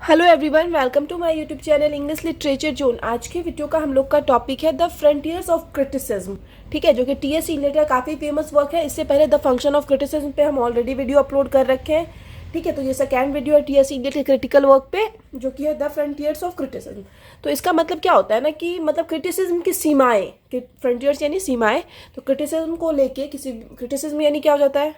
Hello everyone, welcome to my YouTube channel English literature zone. आज के video का हम लोग का टॉपिक है द फ्रंटियर्स ऑफ क्रिटिसिज्म। ठीक है, जो कि टी.एस. इलियट का काफ़ी फेमस वर्क है। इससे पहले द फंक्शन ऑफ क्रिटिसिज्म पे हम ऑलरेडी वीडियो अपलोड कर रखे हैं। ठीक है, तो ये सेकेंड वीडियो है टी.एस. इलियट के क्रिटिकल वर्क पे, जो कि है द फ्रंटियर्स ऑफ क्रिटिसिज्म। तो इसका मतलब क्या होता है ना कि मतलब क्रिटिसिज्म की सीमाएँ, फ्रंटियर्स यानी सीमाएँ। तो क्रिटिसिज्म को लेके क्रिटिसिज्म यानी क्या हो जाता है,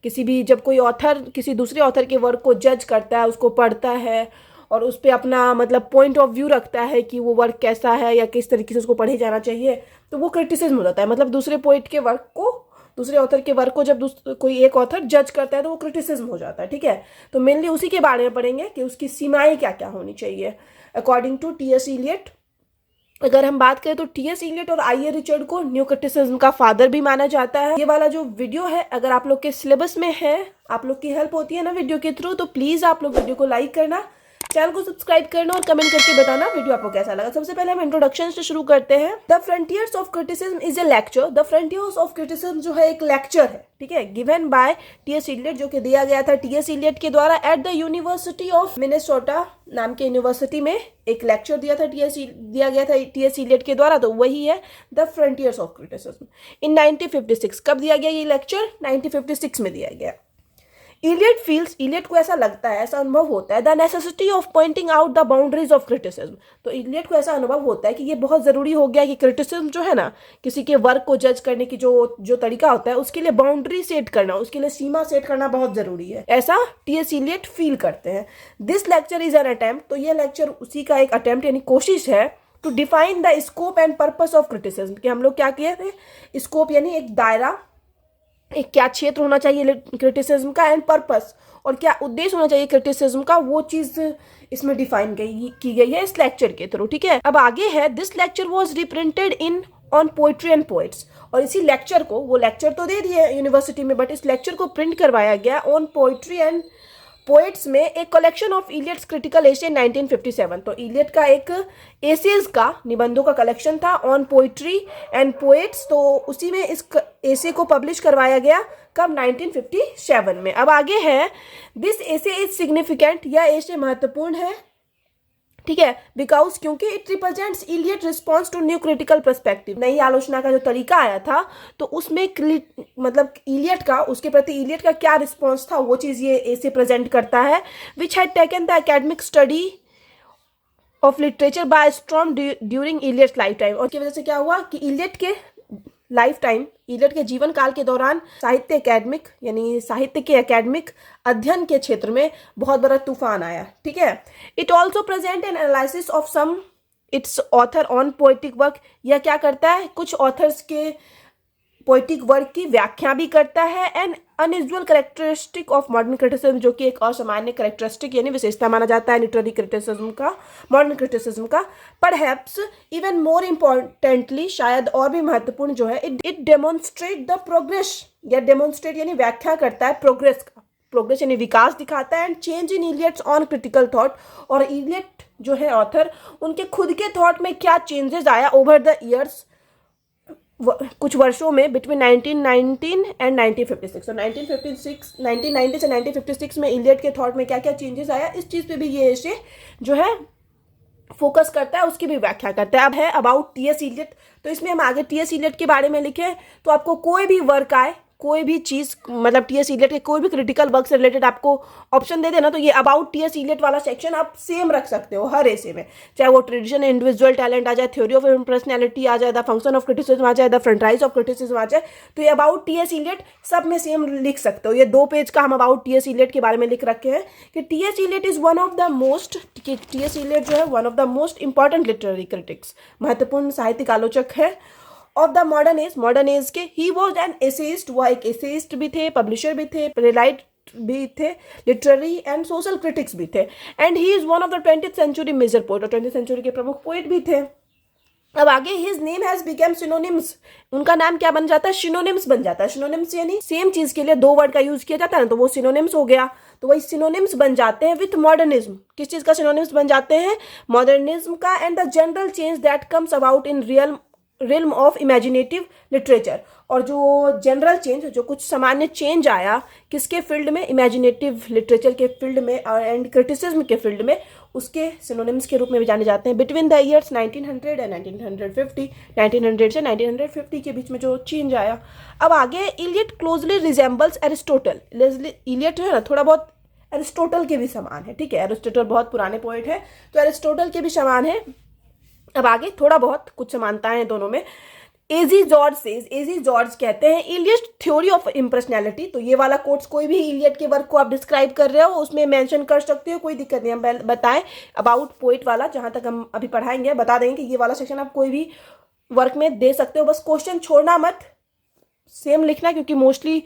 किसी भी जब कोई ऑथर किसी दूसरे ऑथर के वर्क को जज करता है, उसको पढ़ता है और उस पर अपना मतलब पॉइंट ऑफ व्यू रखता है कि वो वर्क कैसा है या किस तरीके से उसको पढ़े जाना चाहिए, तो वो क्रिटिसिज्म हो जाता है। मतलब दूसरे पोइट के वर्क को, दूसरे ऑथर के वर्क को जब कोई एक ऑथर जज करता है तो वो क्रिटिसिज्म हो जाता है। ठीक है, तो मेनली उसी के बारे में पढ़ेंगे कि उसकी सीमाएं क्या क्या होनी चाहिए अकॉर्डिंग टू टी.एस. इलियट। अगर हम बात करें तो टी.एस. इलियट और आई.ए. रिचर्ड को न्यू क्रिटिसिज्म का फादर भी माना जाता है। ये वाला जो वीडियो है अगर आप लोग के सिलेबस में है, आप लोग की हेल्प होती है ना वीडियो के थ्रू, तो प्लीज आप लोग वीडियो को लाइक करना, चैनल को सब्सक्राइब करना और कमेंट करके बताना वीडियो आपको कैसा लगा। सबसे पहले हम इंट्रोडक्शन से शुरू करते हैं। The frontiers of criticism is a lecture. The frontiers of criticism जो है एक लेक्चर है, ठीक है, गिवन बाय टी.एस. इलियट, जो कि दिया गया था टी.एस. इलियट के द्वारा at the university of Minnesota नाम के यूनिवर्सिटी में। एक लेक्चर दिया गया था टी.एस. इलियट के द्वारा, तो वही है द फ्रंटियर्स ऑफ क्रिटिसिज्म इन 1956। कब दिया गया ये लेक्चर? 1956 में दिया गया। इलियट को ऐसा लगता है, ऐसा अनुभव होता है, the necessity of pointing out the boundaries of criticism. तो इलियट को ऐसा अनुभव होता है कि ये बहुत ज़रूरी हो गया कि क्रिटिसिज्म जो है ना, किसी के वर्क को जज करने की जो तरीका होता है, उसके लिए बाउंड्री सेट करना, उसके लिए सीमा सेट करना बहुत ज़रूरी है। ऐसा टी.एस. इलियट फील करते हैं। This lecture is an attempt, तो ये लेक्चर उसी का एक अटेम्प्ट यानी कोशिश है to define the scope and purpose of criticism. कि हम लोग क्या किए थे, स्कोप यानी एक दायरा, एक क्या क्षेत्र होना चाहिए क्रिटिसिज्म का, एंड पर्पस और क्या उद्देश्य होना चाहिए क्रिटिसिज्म का, वो चीज इसमें डिफाइन की गई है इस लेक्चर के थ्रू। ठीक है, अब आगे है this lecture was reprinted in on poetry and poets. और इसी लेक्चर को, वो लेक्चर तो दे दिए यूनिवर्सिटी में, बट इस लेक्चर को प्रिंट करवाया गया ऑन पोएट्री एंड पोएट्स में, एक कलेक्शन ऑफ इलियट्स क्रिटिकल एसे 1957। तो इलियट का एक एसेज का, निबंधों का कलेक्शन था ऑन पोइट्री एंड पोएट्स, तो उसी में इस एसे को पब्लिश करवाया गया। कब? 1957 में। अब आगे है दिस एसे इज सिग्निफिकेंट, यह एसे महत्वपूर्ण है, ठीक है, बिकॉज क्योंकि it represents Eliot response to new critical perspective. नई आलोचना का जो तरीका आया था, तो उसमें मतलब इलियट का, उसके प्रति इलियट का क्या रिस्पॉन्स था, वो चीज़ ये ऐसे प्रेजेंट करता है। Which had taken the academic study of literature bye storm during Eliot's life time. और की वजह से क्या हुआ कि इलियट के लाइफ टाइम, इलियट के जीवन काल के दौरान साहित्य एकेडमिक यानी साहित्य के एकेडमिक अध्ययन के क्षेत्र में बहुत बड़ा तूफान आया। ठीक है, it also present an analysis of some its author on poetic work. यह क्या करता है, कुछ ऑथर्स के पोएटिक वर्क की व्याख्या भी करता है। And unusual characteristic of modern criticism, जो कि एक असामान्य कैरेक्टरिस्टिक यानी विशेषता माना जाता है लिटरेरी क्रिटिसिज्म का, मॉडर्न क्रिटिसिज्म का। परहैप्स इवन मोर इम्पोर्टेंटली, शायद और भी महत्वपूर्ण जो है, इट डेमोन्स्ट्रेट द प्रोग्रेस, या डेमोन्स्ट्रेट यानी व्याख्या करता है प्रोग्रेस का, प्रोग्रेस यानी विकास दिखाता है। And change in Eliot's on critical thought, और इलियट जो है ऑथर, उनके खुद के थॉट में क्या चेंजेस आया ओवर द ईयर्स, कुछ वर्षों में, बिटवीन 1919 एंड 1956। तो 1990 से 1956 में इलियट के थॉट में क्या क्या चेंजेस आया, इस चीज़ पे भी ये ऐसे जो है फोकस करता है, उसकी भी व्याख्या करता है। अब है अबाउट टी.एस. इलियट, तो इसमें हम आगे टी.एस. इलियट के बारे में लिखे, तो आपको कोई भी वर्क आए, कोई भी चीज़, मतलब टी.एस. इलियट के कोई भी क्रिटिकल वर्क से रिलेटेड आपको ऑप्शन दे देना, तो ये अबाउट टी.एस. इलियट वाला सेक्शन आप सेम रख सकते हो हर ऐसे में, चाहे वो ट्रेडिशन, इंडिविजुअल टैलेंट आ जाए, थ्योरी ऑफ पर्सनैलिटी आ जाए, द फंक्शन ऑफ क्रिटिसिज्म आ जाए, द फ्रंटाइज ऑफ क्रिटिसिज्म आ जाए, तो ये अबाउट टी.एस. इलियट सब में सेम लिख सकते हो। ये 2 पेज का हम अबाउट टी.एस. इलियट के बारे में लिख रखे हैं कि T S. Eliot is one of the most, T S. Eliot जो है one of the most important literary critics, महत्वपूर्ण साहित्यिक आलोचक है ऑफ द मॉडर्न एज के। ही वॉज एन एसेइस्ट, वह एक एसेइस्ट भी थे, पब्लिशर भी थे, प्लेराइट भी थे, लिटरेरी एंड सोशल क्रिटिक्स भी थे। And he is one of the 20th century major poet, और 20th सेंचुरी के प्रमुख पोएट भी थे। अब आगे his name has become synonyms, उनका नाम क्या बन जाता है, सिनोनिम्स बन जाता है। सिनोनिम्स यानी सेम चीज के लिए 2 वर्ड का यूज किया जाता है ना, तो वो सिनोनिम्स हो गया। तो वही सिनोनिम्स बन जाते हैं विथ मॉडर्निज्म। किस चीज का सिनोनिम्स बन जाते हैं? मॉडर्निज्म का। And the general change that comes about in realm of imaginative literature, और जो जनरल चेंज, जो कुछ सामान्य चेंज आया किसके फील्ड में, इमेजिनेटिव लिटरेचर के फील्ड में एंड क्रिटिसिज्म के फील्ड में, उसके सिनोनिम्स के रूप में भी जाने जाते हैं। बिटवीन द ईयर्स 1900 एंड 1950, 1900 से 1950 के बीच में जो चेंज आया। अब आगे, Eliot closely resembles Aristotle. Eliot जो है ना थोड़ा बहुत एरिस्टोटल के भी समान है, ठीक है। एरिस्टोटल बहुत पुराने पोइट है, तो एरिस्टोटल के भी समान है। अब आगे थोड़ा बहुत कुछ समानताएं हैं दोनों में। एजी जॉर्ज सेज, एजी जॉर्ज कहते हैं इलियट थ्योरी ऑफ इम्प्रेशनैलिटी। तो ये वाला कोट्स कोई भी इलियट के वर्क को आप डिस्क्राइब कर रहे हो उसमें मेंशन कर सकते हो, कोई दिक्कत नहीं। हम बताएं अबाउट पोइट वाला, जहां तक हम अभी पढ़ाएंगे बता देंगे कि ये वाला सेक्शन आप कोई भी वर्क में दे सकते हो, बस क्वेश्चन छोड़ना मत, सेम लिखना, क्योंकि मोस्टली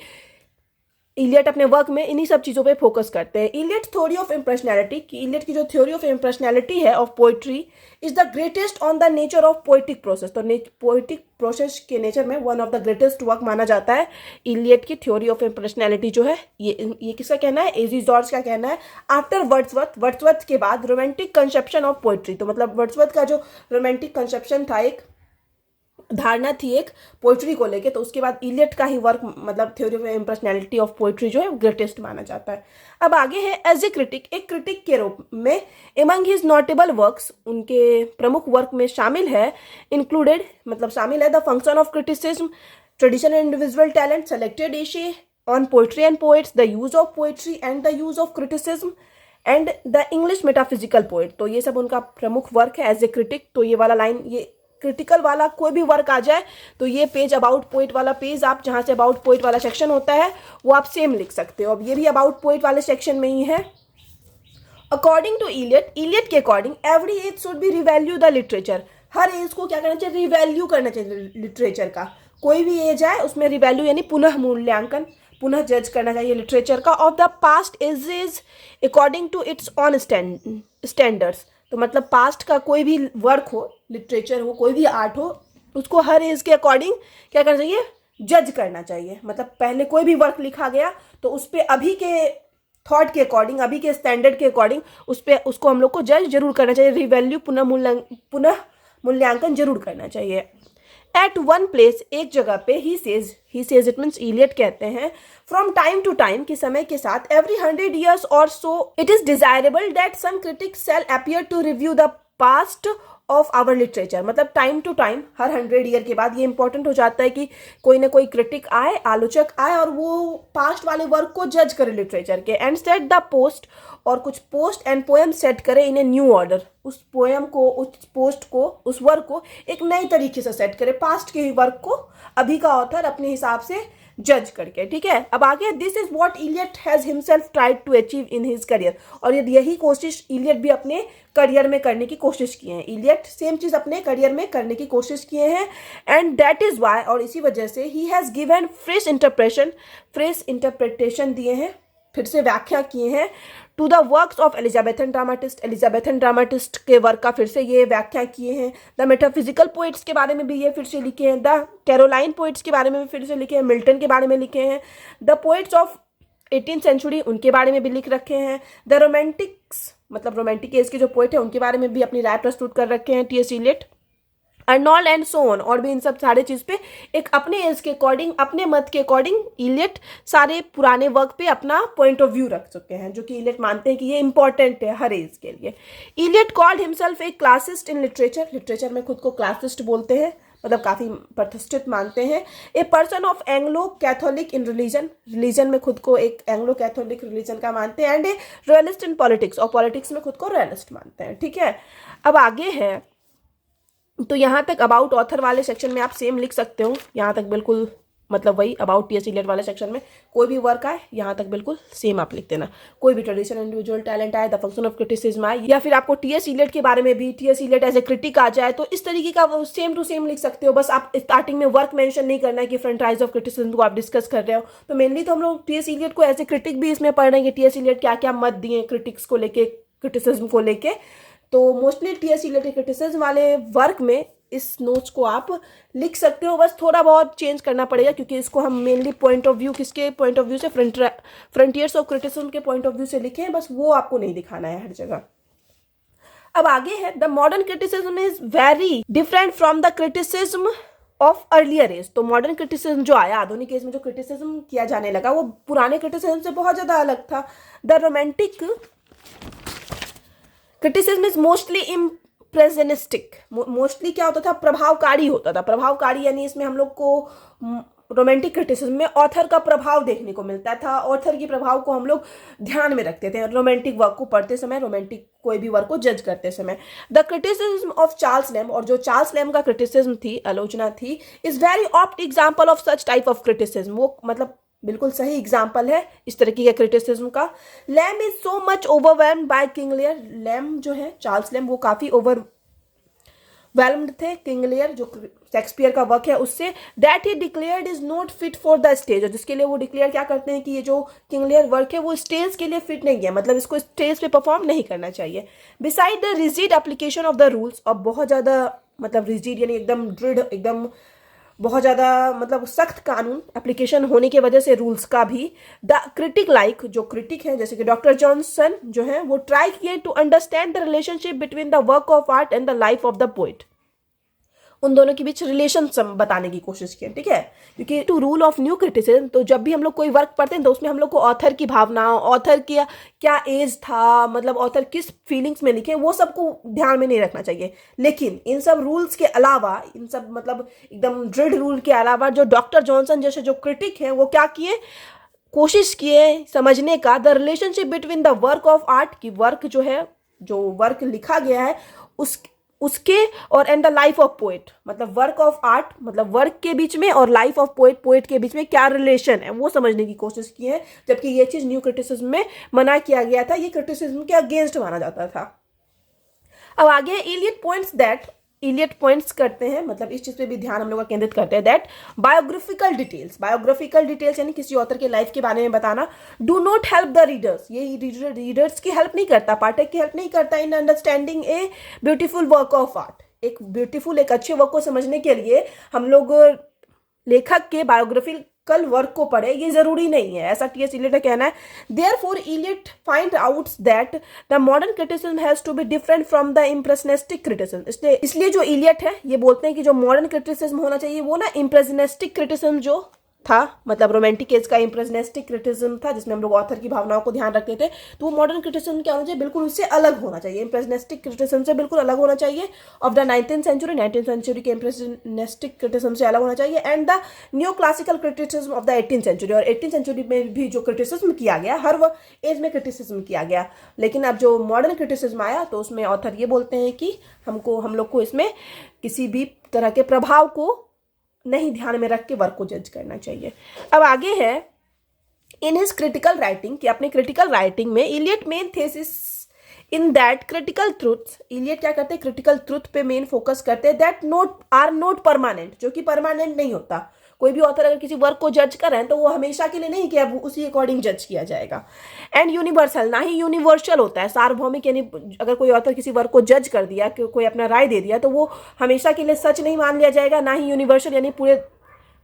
इलियट अपने वर्क में इन्हीं सब चीज़ों पे फोकस करते हैं। इलियट थ्योरी ऑफ इम्प्रेशनैलिटी, कि इलियट की जो थ्योरी ऑफ इम्प्रेशनैलिटी है of poetry is the greatest on the nature of poetic process. तो पोइटिक प्रोसेस के नेचर में one of the greatest work माना जाता है इलियट की थ्योरी ऑफ इम्प्रेशनैलिटी जो है। ये किसका कहना है? एजी जॉर्ज का कहना है। आफ्टर वर्ड्सवर्थ के बाद रोमांटिक कंसेप्शन ऑफ पोइट्री, तो मतलब वर्ड्सवर्थ का जो रोमांटिक कंसेप्शन था, एक धारणा थी एक पोइट्री को लेके, तो उसके बाद इलियट का ही वर्क मतलब थ्योरी ऑफ इम्प्रेशनैलिटी ऑफ पोइट्री जो है ग्रेटेस्ट माना जाता है। अब आगे है एज ए क्रिटिक, एक क्रिटिक के रूप में एमंग हिज नोटेबल वर्क्स, उनके प्रमुख वर्क में शामिल है, इंक्लूडेड मतलब शामिल है the function of criticism, tradition and individual talent, selected essays on poetry and poets, the use of poetry and the use of criticism and the English metaphysical poet. तो ये सब उनका प्रमुख वर्क है एज ए क्रिटिक। तो ये वाला line, ये क्रिटिकल वाला कोई भी वर्क आ जाए तो ये पेज अबाउट पोइट वाला पेज, आप जहाँ से अबाउट पोइट वाला सेक्शन होता है वो आप सेम लिख सकते हो। अब ये भी अबाउट पोइट वाले सेक्शन में ही है। अकॉर्डिंग टू इलियट, इलियट के according every age should be revalue the literature. हर एज को क्या करना चाहिए? रिवैल्यू करना चाहिए लिटरेचर का। कोई भी एज आए उसमें रिवैल्यू यानी पुनः मूल्यांकन, पुनः जज करना चाहिए लिटरेचर का। Of the past ages according to its own standards. तो मतलब पास्ट का कोई भी वर्क हो, लिटरेचर हो, कोई भी आर्ट हो, उसको हर एज के अकॉर्डिंग क्या करना चाहिए? जज करना चाहिए। मतलब पहले कोई भी वर्क लिखा गया तो उस पर अभी के थॉट के अकॉर्डिंग, अभी के स्टैंडर्ड के अकॉर्डिंग उसको हम लोग को जज जरूर करना चाहिए, रिवैल्यू पुनः मूल्यांकन जरूर करना चाहिए। एट वन प्लेस, एक जगह पे, he says it means Eliot कहते हैं, फ्रॉम टाइम टू टाइम, कि समय के साथ, एवरी 100 years और so, it is desirable that some critics shall appear to review the past of our literature. मतलब टाइम टू टाइम, हर 100 year के बाद ये इंपॉर्टेंट हो जाता है कि कोई ना कोई क्रिटिक आए, आलोचक आए और वो पास्ट वाले वर्क को जज करे लिटरेचर के। एंड सेट द पोस्ट, और कुछ पोस्ट एंड पोएम सेट करे इन ए न्यू ऑर्डर। उस पोएम को, उस पोस्ट को, उस वर्क को एक नए तरीके से सेट करे, पास्ट के वर्क को अभी का ऑथर अपने हिसाब से जज करके, ठीक है। अब आगे, this is what Eliot has himself tried to achieve in his career. और यही कोशिश इलियट भी अपने करियर में करने की कोशिश किए हैं। इलियट सेम चीज अपने करियर में करने की कोशिश किए हैं। एंड दैट इज वाई, और इसी वजह से, he has given fresh interpretation दिए हैं, फिर से व्याख्या किए हैं, to the works of Elizabethan dramatist के वर्क का फिर से ये व्याख्या किए हैं। द मेटाफिजिकल पोइट्स के बारे में भी ये फिर से लिखे हैं। द कैरोलाइन पोइट्स के बारे में भी फिर से लिखे हैं। मिल्टन के बारे में लिखे हैं। The poets of 18th century, उनके बारे में भी लिख रखे हैं। द रोमांटिक्स, मतलब रोमांटिक एज के जो पोइट है उनके बारे में भी अपनी राय प्रस्तुत कर रखे हैं T S Elliot. Arnold and so on, और भी इन सब सारे चीज पे एक अपने एज के अकॉर्डिंग, अपने मत के अकॉर्डिंग इलियट सारे पुराने वर्क पे अपना पॉइंट ऑफ व्यू रख चुके हैं, जो कि इलियट मानते हैं कि ये इंपॉर्टेंट है हर एज के लिए। Eliot called himself a classicist in literature में खुद को क्लासिस्ट बोलते हैं, मतलब काफी प्रतिष्ठित मानते हैं। A person of Anglo Catholic in religion में खुद को एक एंग्लो कैथोलिक रिलीजन का मानते हैं। And A royalist in politics, और पॉलिटिक्स में खुद को रॉयलिस्ट मानते हैं, ठीक है। अब आगे है, तो यहाँ तक अबाउट ऑथर वाले सेक्शन में आप सेम लिख सकते हो, यहाँ तक बिल्कुल मतलब वही अबाउट टी एस इलियट वाले सेक्शन में कोई भी वर्क आए यहाँ तक बिल्कुल सेम आप लिख देना। कोई भी ट्रेडिशन इंडिविजुअल टैलेंट आए, द फंक्शन ऑफ क्रिटिसिज्म आए, या फिर आपको टी एस इलियट के बारे में भी T S Eliot as a critic आ जाए, तो इस तरीके का वो सेम टू सेम लिख सकते हो। बस आप स्टार्टिंग में वर्क मेंशन नहीं करना है कि फ्रंटाइज ऑफ क्रिटिसिज्म को आप डिस्कस कर रहे हो। तो मेनली तो हम लोग टी एस इलियट को एज ए क्रिटिक भी इसमें पढ़ रहे हैं कि टी एस इलियट क्या क्या मत दिए क्रिटिक्स को लेके, क्रिटिसिज्म को लेके। तो मोस्टली टी एस इलियट के क्रिटिसिज्म वाले वर्क में इस नोट्स को आप लिख सकते हो, बस थोड़ा बहुत चेंज करना पड़ेगा क्योंकि इसको हम मेनली पॉइंट ऑफ व्यू, किसके पॉइंट ऑफ व्यू से, फ्रंटियर्स ऑफ क्रिटिसिज्म के पॉइंट ऑफ व्यू से लिखे हैं, बस वो आपको नहीं दिखाना है हर जगह। अब आगे है, the modern criticism is very different from the criticism of earlier age. तो मॉडर्न क्रिटिसिज्म जो आया, आधुनिक एज में जो क्रिटिसिज्म किया जाने लगा, वो पुराने क्रिटिसिज्म से बहुत ज्यादा अलग था। The romantic criticism is mostly impressionistic, mostly क्या होता था, प्रभावकारी होता था। प्रभावकारी यानी इसमें हम लोग को रोमांटिक क्रिटिसिज्म में ऑथर का प्रभाव देखने को मिलता था। ऑथर के प्रभाव को हम लोग ध्यान में रखते थे रोमांटिक वर्क को पढ़ते समय, रोमांटिक कोई भी वर्क को जज करते समय। The criticism of Charles lamb, और जो चार्ल्स लैम्ब का क्रिटिसिज्म थी, आलोचना थी, is very opt example of such type of criticism. वो मतलब बिल्कुल सही एग्जाम्पल है इस तरीके के क्रिटिसिज्म का। Lamb is so much overwhelmed by King Lear, lamb जो है चार्ल्स लैम्ब वो काफी ओवरवेल्म्ड थे किंग लियर जो शेक्सपियर का वर्क है उससे, that he declared is not fit for the stage, और जिसके लिए वो डिक्लेयर क्या करते हैं कि ये जो किंग लियर वर्क है वो स्टेज के लिए फिट नहीं है, मतलब इसको स्टेज पे परफॉर्म नहीं करना चाहिए। Beside the rigid application of the rules, और बहुत ज़्यादा मतलब रिजिड यानी एकदम दृढ़, एकदम बहुत ज़्यादा मतलब सख्त कानून एप्लीकेशन होने की वजह से रूल्स का भी, द क्रिटिक लाइक, जो क्रिटिक है जैसे कि डॉक्टर जॉनसन जो है वो ट्राई किए to understand the relationship between the work of art and the life of the poet, उन दोनों के बीच रिलेशन बताने की कोशिश की, ठीक है। क्योंकि to rule of new criticism, तो जब भी हम लोग कोई वर्क पढ़ते हैं तो उसमें हम लोग को ऑथर की भावना, ऑथर की क्या एज था, मतलब ऑथर किस फीलिंग्स में लिखे, वो सबको ध्यान में नहीं रखना चाहिए। लेकिन इन सब रूल्स के अलावा, इन सब मतलब एकदम दृढ़ रूल के अलावा, जो डॉक्टर जॉनसन जैसे जो क्रिटिक हैं वो क्या किए, कोशिश किए समझने का the relationship between the work of art, की वर्क जो है, जो वर्क लिखा गया है उसके और and the life of poet, मतलब वर्क ऑफ आर्ट मतलब वर्क के बीच में और लाइफ ऑफ पोएट, पोएट के बीच में क्या रिलेशन है वो समझने की कोशिश की है। जबकि ये चीज न्यू क्रिटिसिज्म में मना किया गया था, ये क्रिटिसिज्म के अगेंस्ट माना जाता था। अब आगे इलियट पॉइंट्स करते हैं, मतलब इस चीज पे भी ध्यान हम लोग का केंद्रित करते हैं, दैट बायोग्राफिकल डिटेल्स यानी किसी ऑथर के लाइफ के बारे में बताना, do not help the readers, ये रीडर्स की हेल्प नहीं करता, पाठक की हेल्प नहीं करता in understanding a beautiful work of art, एक ब्यूटीफुल एक अच्छे वर्क को समझने के लिए हम लोग लेखक के बायोग्राफिकल वर्क को पढ़े, ये जरूरी नहीं है, ऐसा टी एस इलियट का कहना है। Therefore Eliot find out that the modern criticism has to be different from the impressionistic criticism, इसलिए जो इलियट है ये बोलते हैं कि जो मॉडर्न क्रिटिसिज्म होना चाहिए वो ना इम्प्रेशनिस्टिक क्रिटिसिज्म जो था, मतलब रोमांटिक एज का इम्प्रेशनिस्टिक क्रिटिसिज्म था जिसमें हम लोग ऑथर की भावनाओं को ध्यान रखते थे, तो वो मॉडर्न क्रिटिसिज्म क्या होना चाहिए, बिल्कुल उससे अलग होना चाहिए, इम्प्रेशनिस्टिक क्रिटिसिज्म से बिल्कुल अलग होना चाहिए। ऑफ द 19th सेंचुरी के इम्प्रेशनिस्टिक क्रिटिसिज्म से अलग होना चाहिए, and the new classical criticism of the 18th century, और 18th सेंचुरी में भी जो क्रिटिसिज्म किया गया, हर वो एज में क्रिटिसिज्म किया गया, लेकिन अब जो मॉडर्न क्रिटिसिज्म आया तो उसमें ऑथर ये बोलते हैं कि हम लोग को इसमें किसी भी तरह के प्रभाव को नहीं ध्यान में रख के वर्क को जज करना चाहिए। अब आगे है इन हिज क्रिटिकल राइटिंग, कि अपने क्रिटिकल राइटिंग में Eliot main thesis in that critical truth, Eliot क्या करते हैं, क्रिटिकल ट्रूथ पे मेन फोकस करते हैं, दैट आर नॉट परमानेंट, जो कि परमानेंट नहीं होता। कोई भी ऑथर अगर किसी वर्क को जज कर रहे हैं तो वो हमेशा के लिए नहीं कि अब उसी अकॉर्डिंग जज किया जाएगा। एंड यूनिवर्सल, ना ही यूनिवर्सल होता है, सार्वभौमिक, यानी अगर कोई ऑथर किसी वर्क को जज कर दिया, कोई अपना राय दे दिया तो वो हमेशा के लिए सच नहीं मान लिया जाएगा, ना ही यूनिवर्सल यानी पूरे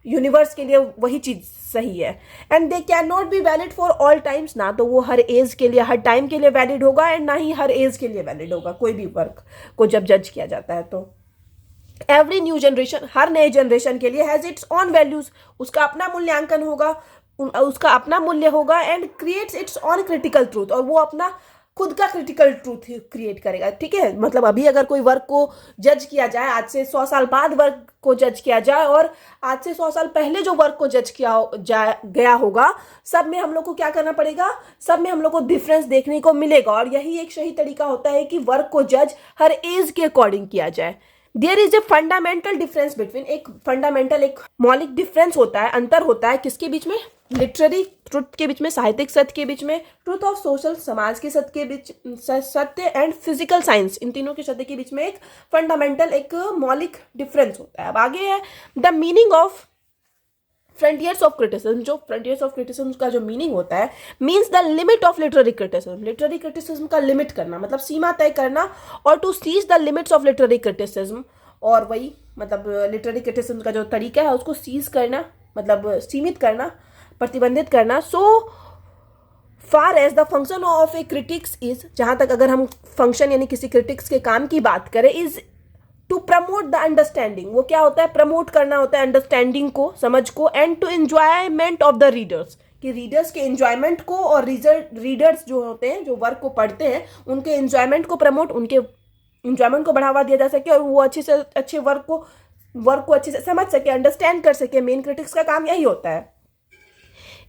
यूनिवर्स के लिए वही चीज सही है। And they can not be valid for all times, ना तो वो हर एज के लिए, हर टाइम के लिए वैलिड होगा, एंड ना ही हर एज के लिए वैलिड होगा कोई भी वर्क को जब जज किया जाता है। तो एवरी न्यू जनरेशन, हर नए जनरेशन के लिए हैज इट्स ऑन वैल्यूज, उसका अपना मूल्यांकन होगा, उसका अपना मूल्य होगा, and creates it's on critical truth, और वो अपना खुद का क्रिटिकल ट्रूथ क्रिएट करेगा, ठीक है। मतलब अभी अगर कोई वर्क को जज किया जाए, आज से 100 साल बाद वर्क को जज किया जाए और आज से 100 साल पहले जो वर्क को जज किया गया होगा, सब में हम लोग को क्या करना पड़ेगा, सब में हम लोग को डिफरेंस देखने को मिलेगा, और यही एक सही तरीका होता है कि वर्क को जज हर एज के अकॉर्डिंग किया जाए। There is a fundamental difference between, एक फंडामेंटल एक मौलिक डिफरेंस होता है, अंतर होता है किसके बीच में, लिटरेरी ट्रुथ के बीच में, साहित्यिक सत्य के बीच में, ट्रुथ ऑफ सोशल समाज के सत्य के बीच, सत्य एंड फिजिकल साइंस, इन तीनों के सत्य के बीच में एक फंडामेंटल एक मौलिक डिफरेंस होता है। अब आगे है the meaning of frontiers of criticism, जो फ्रंटियर्स ऑफ क्रिटिसिज्म का जो मीनिंग होता है, means the limit of literary criticism, literary criticism का लिमिट करना, मतलब सीमा तय करना, और to seize the limits of literary criticism, और वही मतलब लिटरेरी क्रिटिसिज्म का जो तरीका है उसको सीज करना, मतलब सीमित करना, प्रतिबंधित करना। So far as the function of a critics is, जहां तक अगर हम फंक्शन यानी किसी क्रिटिक्स के काम की बात करें, is to promote the understanding, वो क्या होता है, प्रमोट करना होता है अंडरस्टैंडिंग को, समझ को, and to enjoyment of the readers, कि रीडर्स के एंजॉयमेंट को और रीडर्स जो होते हैं, जो वर्क को पढ़ते हैं, उनके एंजॉयमेंट को प्रमोट, उनके एंजॉयमेंट को बढ़ावा दिया जा सके और वो अच्छे से अच्छे वर्क को अच्छे से समझ सके, अंडरस्टैंड कर सके। मेन क्रिटिक्स का काम यही होता है।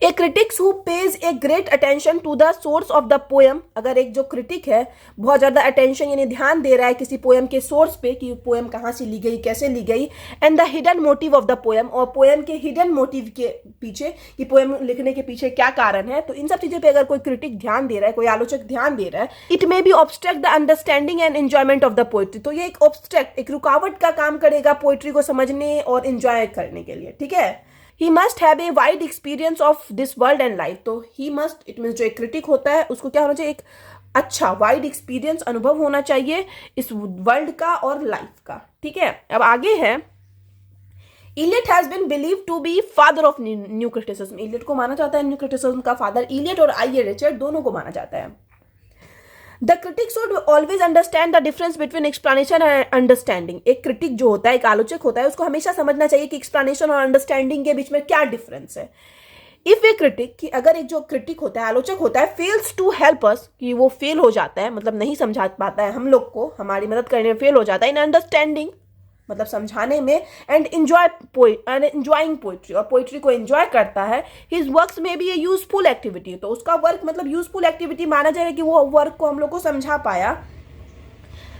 A critics who pays a great attention to the source of the poem, अगर एक जो क्रिटिक है बहुत ज़्यादा अटेंशन यानी ध्यान दे रहा है किसी पोएम के सोर्स पे कि पोएम कहाँ से ली गई, कैसे ली गई, and the hidden motive of the poem, और पोएम के हिडन मोटिव के पीछे कि पोएम लिखने के पीछे क्या कारण है, तो इन सब चीज़ों पे अगर कोई क्रिटिक ध्यान दे रहा है, कोई आलोचक ध्यान दे रहा है, it may be obstruct the understanding and enjoyment of the poetry, तो ये एक ऑब्स्ट्रैक्ट, एक रुकावट का काम करेगा पोएट्री को समझने और एंजॉय करने के लिए। ठीक है, he must have a wide experience of this world and life, तो ही मस्ट, इट मीन्स जो एक क्रिटिक होता है उसको क्या होना चाहिए, एक अच्छा वाइड एक्सपीरियंस, अनुभव होना चाहिए इस वर्ल्ड का और लाइफ का। ठीक है, अब आगे है, Eliot has been believe to be father of new criticism, Eliot को माना जाता है न्यू क्रिटिसिज्म का फादर, इलियट और आई.ए. रिचर्ड दोनों को माना जाता है। The critic should always understand the difference between explanation and understanding, एक क्रिटिक जो होता है, एक आलोचक होता है, उसको हमेशा समझना चाहिए कि एक्सप्लेनेशन और अंडरस्टैंडिंग के बीच में क्या डिफरेंस है। इफ ए क्रिटिक, कि अगर एक जो क्रिटिक होता है, आलोचक होता है, फेल्स टू हेल्प अस, कि वो फेल हो जाता है, मतलब नहीं समझा पाता है हम लोग को, हमारी मदद करने में फेल हो जाता है, इन अंडरस्टैंडिंग मतलब समझाने में, एंड एंजॉइंग पोइट्री, और पोइट्री को एंजॉय करता है, हिज वर्क्स में भी ये यूजफुल एक्टिविटी, तो उसका वर्क मतलब यूजफुल एक्टिविटी माना जाएगा कि वो वर्क को हम लोग को समझा पाया।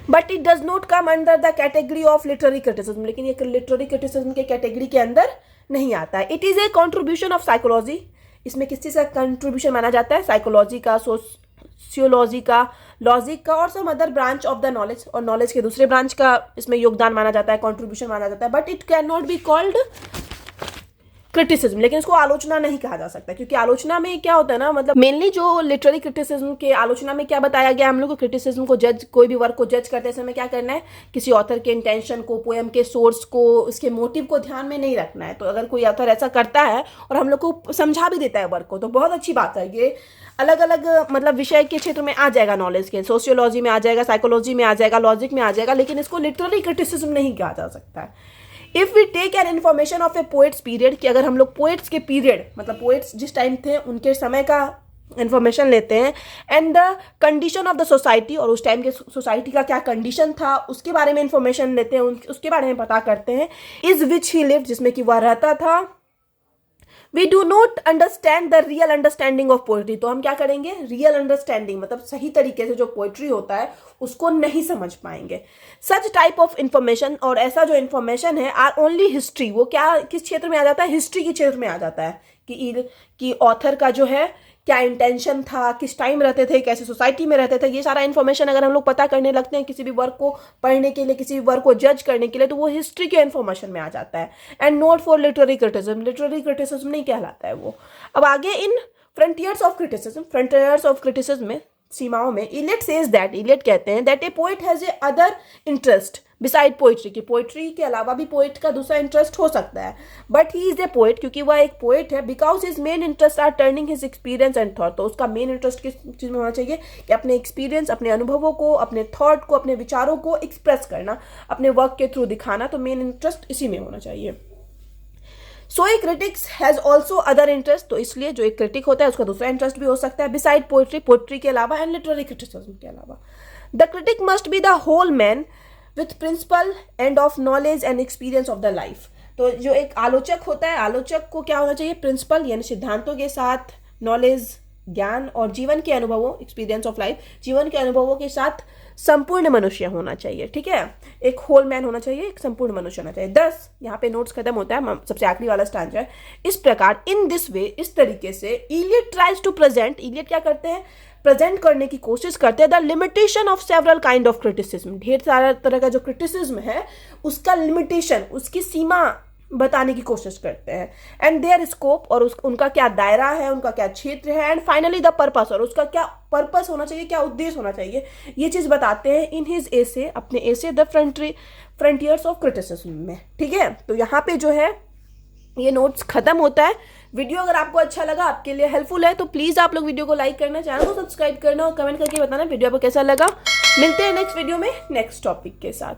But it does not come under the category of literary criticism, लेकिन ये लिटरेरी क्रिटिसिज्म के कैटेगरी के अंदर नहीं आता है। It is a contribution of psychology, इसमें किस चीज़ का कंट्रीब्यूशन माना जाता है, साइकोलॉजी का, सोशियोलॉजी का, लॉजिक का और some other branch of the knowledge, और नॉलेज के दूसरे ब्रांच का इसमें योगदान माना जाता है, कंट्रीब्यूशन माना जाता है। But it can not be called criticism, लेकिन इसको आलोचना नहीं कहा जा सकता, क्योंकि आलोचना में क्या होता है ना, मतलब मेनली जो लिटरेरी क्रिटिसिज्म के आलोचना में क्या बताया गया हम लोग को, क्रिटिसिज्म को जज, कोई भी वर्क को जज करते समय क्या करना है, किसी ऑथर के इंटेंशन को, पोएम के सोर्स को, उसके मोटिव को ध्यान में नहीं रखना है। तो अगर कोई ऑथर ऐसा करता है और हम लोग को समझा भी देता है वर्क को, तो बहुत अच्छी बात है। ये अलग अलग मतलब विषय के क्षेत्र में आ जाएगा, नॉलेज के, सोशियोलॉजी में आ जाएगा, साइकोलॉजी में आ जाएगा, लॉजिक में आ जाएगा, लेकिन इसको लिटरेरी क्रिटिसिज्म नहीं कहा जा सकता है। If we take an information of a poet's period, कि अगर हम लोग पोएट्स के पीरियड मतलब पोएट्स जिस टाइम थे उनके समय का इन्फॉर्मेशन लेते हैं, and the condition of the society, और उस टाइम के सोसाइटी का क्या कंडीशन था उसके बारे में इंफॉर्मेशन लेते हैं, उसके बारे में पता करते हैं, इज विच ही लिव्ड, जिसमें कि वह रहता था, we do not understand the real understanding of poetry, तो हम क्या करेंगे, रियल अंडरस्टैंडिंग मतलब सही तरीके से जो पोएट्री होता है उसको नहीं समझ पाएंगे। सच टाइप ऑफ इंफॉर्मेशन, और ऐसा जो इंफॉर्मेशन है, आर ओनली हिस्ट्री, वो क्या किस क्षेत्र में आ जाता है, हिस्ट्री के क्षेत्र में आ जाता है, कि ऑथर का जो है क्या इंटेंशन था, किस टाइम रहते थे, कैसे सोसाइटी में रहते थे, ये सारा इन्फॉर्मेशन अगर हम लोग पता करने लगते हैं किसी भी वर्क को पढ़ने के लिए, किसी भी वर्क को जज करने के लिए, तो वो हिस्ट्री के इन्फॉर्मेशन में आ जाता है, and not for literary criticism, literary criticism नहीं कहलाता है वो। अब आगे in frontiers of criticism, frontiers of criticism में, सीमाओं में, इलियट सेज दैट, इलियट कहते हैं that a poet has a other interest beside poetry, की पोइट्री के अलावा भी पोइट का दूसरा इंटरेस्ट हो सकता है, but he is a poet, क्योंकि वह एक पोइट है, because his main interest are turning his experience and thought, तो उसका मेन इंटरेस्ट किस चीज़ में होना चाहिए, कि अपने एक्सपीरियंस, अपने अनुभवों को, अपने थॉट को, अपने विचारों को एक्सप्रेस करना, अपने वर्क के थ्रू दिखाना, तो मेन इंटरेस्ट इसी में होना चाहिए। So a critics has also other interest, तो इसलिए जो एक क्रिटिक होता है उसका दूसरा इंटरेस्ट भी हो सकता है बिसाइड पोइट्री, पोइट्री के अलावा, एंड लिटरेरी क्रिटिसिज्म के अलावा। The critic must be the whole man with principle and of knowledge and experience of the life, तो जो एक आलोचक होता है, आलोचक को क्या होना चाहिए, प्रिंसिपल यानी सिद्धांतों के साथ, नॉलेज ज्ञान, और जीवन के अनुभवों, एक्सपीरियंस ऑफ लाइफ, जीवन के अनुभवों के साथ संपूर्ण मनुष्य होना चाहिए। ठीक है, एक होल मैन होना चाहिए, एक संपूर्ण मनुष्य होना चाहिए। 10 यहाँ पे नोट्स खत्म होता है, सबसे आखिरी वाला स्टैंजा है, इस प्रकार, इन दिस वे, इस तरीके से, Eliot tries to present, Eliot क्या करते हैं, प्रेजेंट करने की कोशिश करते हैं, the limitation of several kind of criticism, ढेर सारा तरह का जो क्रिटिसिज्म है उसका लिमिटेशन, उसकी सीमा बताने की कोशिश करते हैं, एंड देयर स्कोप, और उनका क्या दायरा है, उनका क्या क्षेत्र है, एंड फाइनली द पर्पस, और उसका क्या पर्पस होना चाहिए, क्या उद्देश्य होना चाहिए, ये चीज़ बताते हैं इन हिज एसे, अपने एसे द फ्रंटियर्स ऑफ क्रिटिसिज्म में। ठीक है, तो यहाँ पे जो है ये नोट्स खत्म होता है। वीडियो अगर आपको अच्छा लगा, आपके लिए हेल्पफुल है, तो प्लीज़ आप लोग वीडियो को लाइक करना, चैनल को सब्सक्राइब करना और कमेंट करके बताना वीडियो आपको कैसा लगा। मिलते हैं नेक्स्ट वीडियो में नेक्स्ट टॉपिक के साथ।